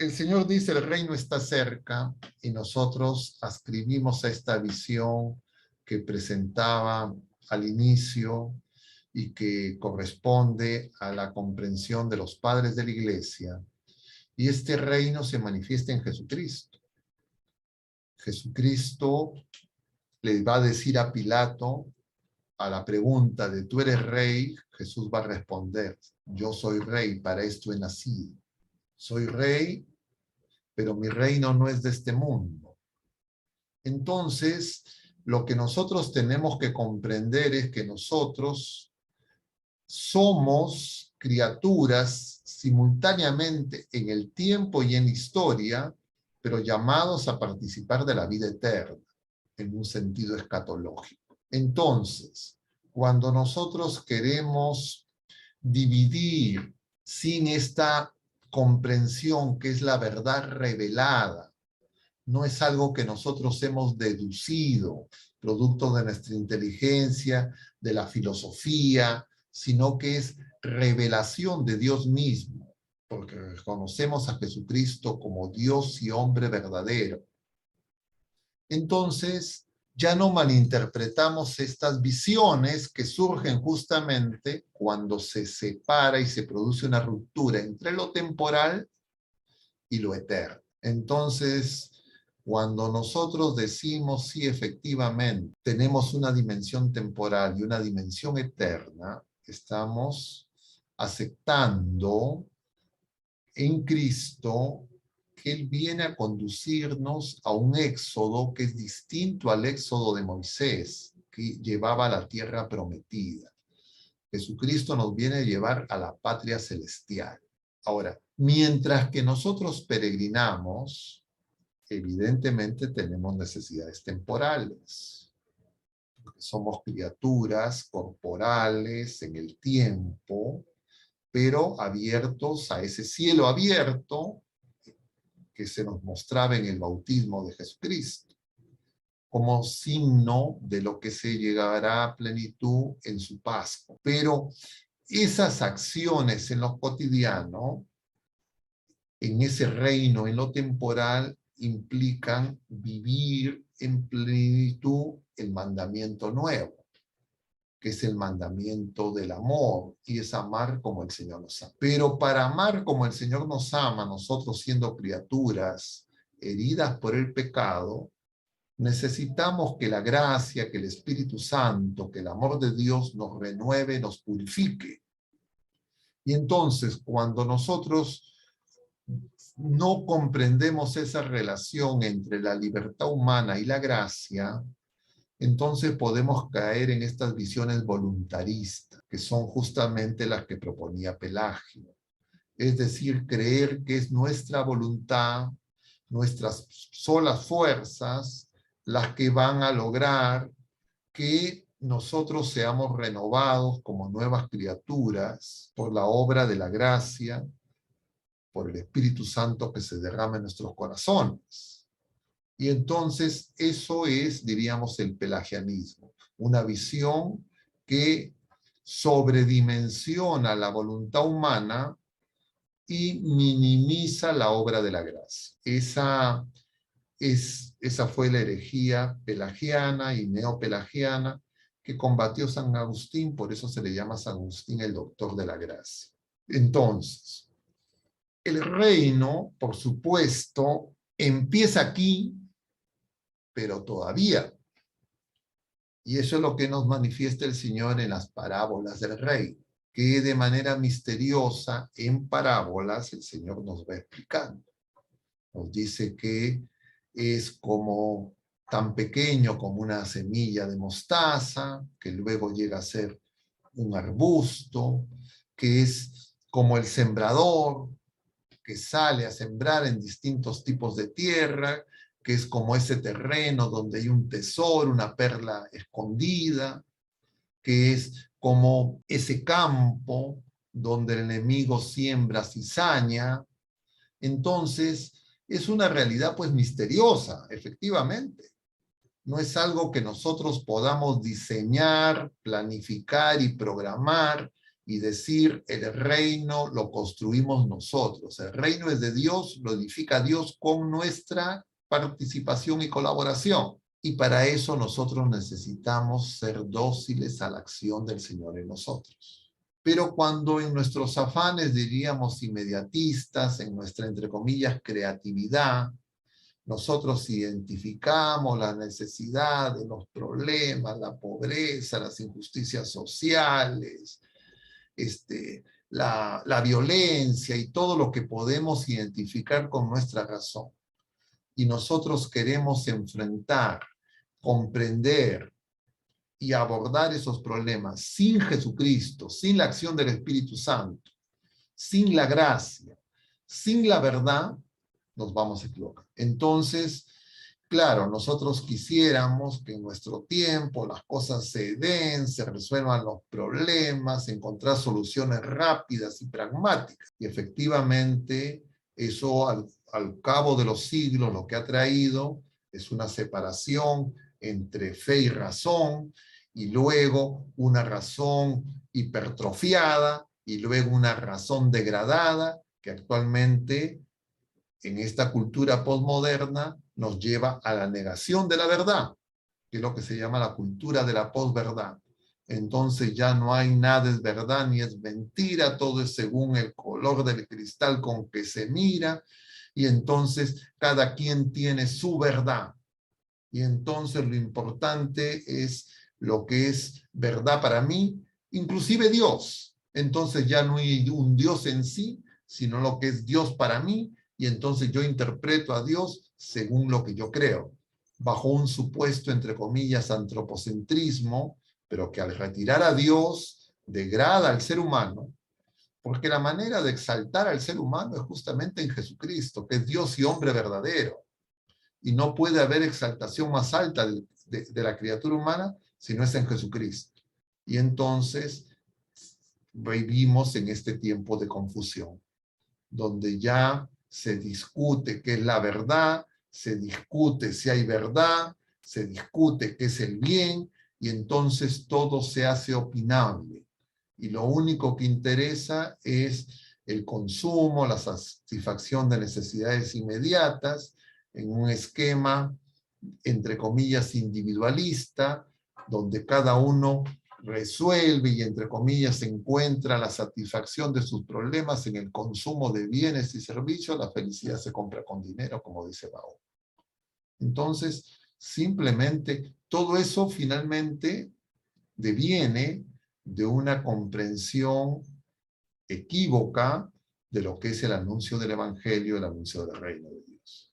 El Señor dice, el reino está cerca, y nosotros ascribimos a esta visión que presentaba al inicio y que corresponde a la comprensión de los padres de la Iglesia. Y este reino se manifiesta en Jesucristo. Jesucristo le va a decir a Pilato, a la pregunta de ¿tú eres rey? Jesús va a responder, yo soy rey, para esto he nacido. Soy rey, pero mi reino no es de este mundo. Entonces, lo que nosotros tenemos que comprender es que nosotros somos criaturas simultáneamente en el tiempo y en la historia, pero llamados a participar de la vida eterna, en un sentido escatológico. Entonces, cuando nosotros queremos dividir sin esta comprensión que es la verdad revelada, no es algo que nosotros hemos deducido, producto de nuestra inteligencia, de la filosofía, sino que es revelación de Dios mismo, porque reconocemos a Jesucristo como Dios y hombre verdadero. Entonces, ya no malinterpretamos estas visiones que surgen justamente cuando se separa y se produce una ruptura entre lo temporal y lo eterno. Entonces, cuando nosotros decimos, sí, efectivamente, tenemos una dimensión temporal y una dimensión eterna, estamos aceptando en Cristo que Él viene a conducirnos a un éxodo que es distinto al éxodo de Moisés, que llevaba a la tierra prometida. Jesucristo nos viene a llevar a la patria celestial. Ahora, mientras que nosotros peregrinamos, evidentemente tenemos necesidades temporales. Porque somos criaturas corporales en el tiempo, pero abiertos a ese cielo abierto que se nos mostraba en el bautismo de Jesucristo, como signo de lo que se llegará a plenitud en su Pascua. Pero esas acciones en lo cotidiano, en ese reino, en lo temporal, implican vivir en plenitud el mandamiento nuevo, que es el mandamiento del amor, y es amar como el Señor nos ama. Pero para amar como el Señor nos ama, nosotros siendo criaturas heridas por el pecado, necesitamos que la gracia, que el Espíritu Santo, que el amor de Dios nos renueve, nos purifique. Y entonces, cuando nosotros no comprendemos esa relación entre la libertad humana y la gracia, entonces podemos caer en estas visiones voluntaristas, que son justamente las que proponía Pelagio. Es decir, creer que es nuestra voluntad, nuestras solas fuerzas, las que van a lograr que nosotros seamos renovados como nuevas criaturas por la obra de la gracia, por el Espíritu Santo que se derrama en nuestros corazones. Y entonces eso es, diríamos, el pelagianismo, una visión que sobredimensiona la voluntad humana y minimiza la obra de la gracia. Esa fue la herejía pelagiana y neopelagiana que combatió San Agustín, por eso se le llama San Agustín el doctor de la gracia. Entonces, el reino, por supuesto, empieza aquí, pero todavía. Y eso es lo que nos manifiesta el Señor en las parábolas del rey, que de manera misteriosa, en parábolas, el Señor nos va explicando. Nos dice que es como tan pequeño como una semilla de mostaza, que luego llega a ser un arbusto, que es como el sembrador, que sale a sembrar en distintos tipos de tierra, que es como ese terreno donde hay un tesoro, una perla escondida, que es como ese campo donde el enemigo siembra cizaña. Entonces, es una realidad pues misteriosa, efectivamente. No es algo que nosotros podamos diseñar, planificar y programar y decir el reino lo construimos nosotros. El reino es de Dios, lo edifica Dios con nuestra participación y colaboración. Y para eso nosotros necesitamos ser dóciles a la acción del Señor en nosotros. Pero cuando en nuestros afanes, diríamos inmediatistas, en nuestra, entre comillas, creatividad, nosotros identificamos la necesidad de los problemas, la pobreza, las injusticias sociales, la violencia y todo lo que podemos identificar con nuestra razón. Y nosotros queremos enfrentar, comprender y abordar esos problemas sin Jesucristo, sin la acción del Espíritu Santo, sin la gracia, sin la verdad, nos vamos a equivocar. Entonces, claro, nosotros quisiéramos que en nuestro tiempo las cosas se den, se resuelvan los problemas, encontrar soluciones rápidas y pragmáticas. Y efectivamente, eso al cabo de los siglos lo que ha traído es una separación entre fe y razón, y luego una razón hipertrofiada, y luego una razón degradada, que actualmente en esta cultura posmoderna nos lleva a la negación de la verdad, que es lo que se llama la cultura de la posverdad. Entonces ya no hay nada es verdad ni es mentira, todo es según el color del cristal con que se mira, y entonces cada quien tiene su verdad. Y entonces lo importante es lo que es verdad para mí, inclusive Dios. Entonces ya no hay un Dios en sí, sino lo que es Dios para mí, y entonces yo interpreto a Dios según lo que yo creo, bajo un supuesto, entre comillas, antropocentrismo, pero que al retirar a Dios degrada al ser humano, porque la manera de exaltar al ser humano es justamente en Jesucristo, que es Dios y hombre verdadero. Y no puede haber exaltación más alta de la criatura humana si no es en Jesucristo. Y entonces vivimos en este tiempo de confusión, donde ya se discute qué es la verdad, se discute si hay verdad, se discute qué es el bien, y entonces todo se hace opinable. Y lo único que interesa es el consumo, la satisfacción de necesidades inmediatas, en un esquema, entre comillas, individualista, donde cada uno resuelve y, entre comillas, encuentra la satisfacción de sus problemas en el consumo de bienes y servicios. La felicidad se compra con dinero, como dice Bao. Entonces, simplemente, todo eso finalmente deviene de una comprensión equívoca de lo que es el anuncio del Evangelio, el anuncio del reino de Dios.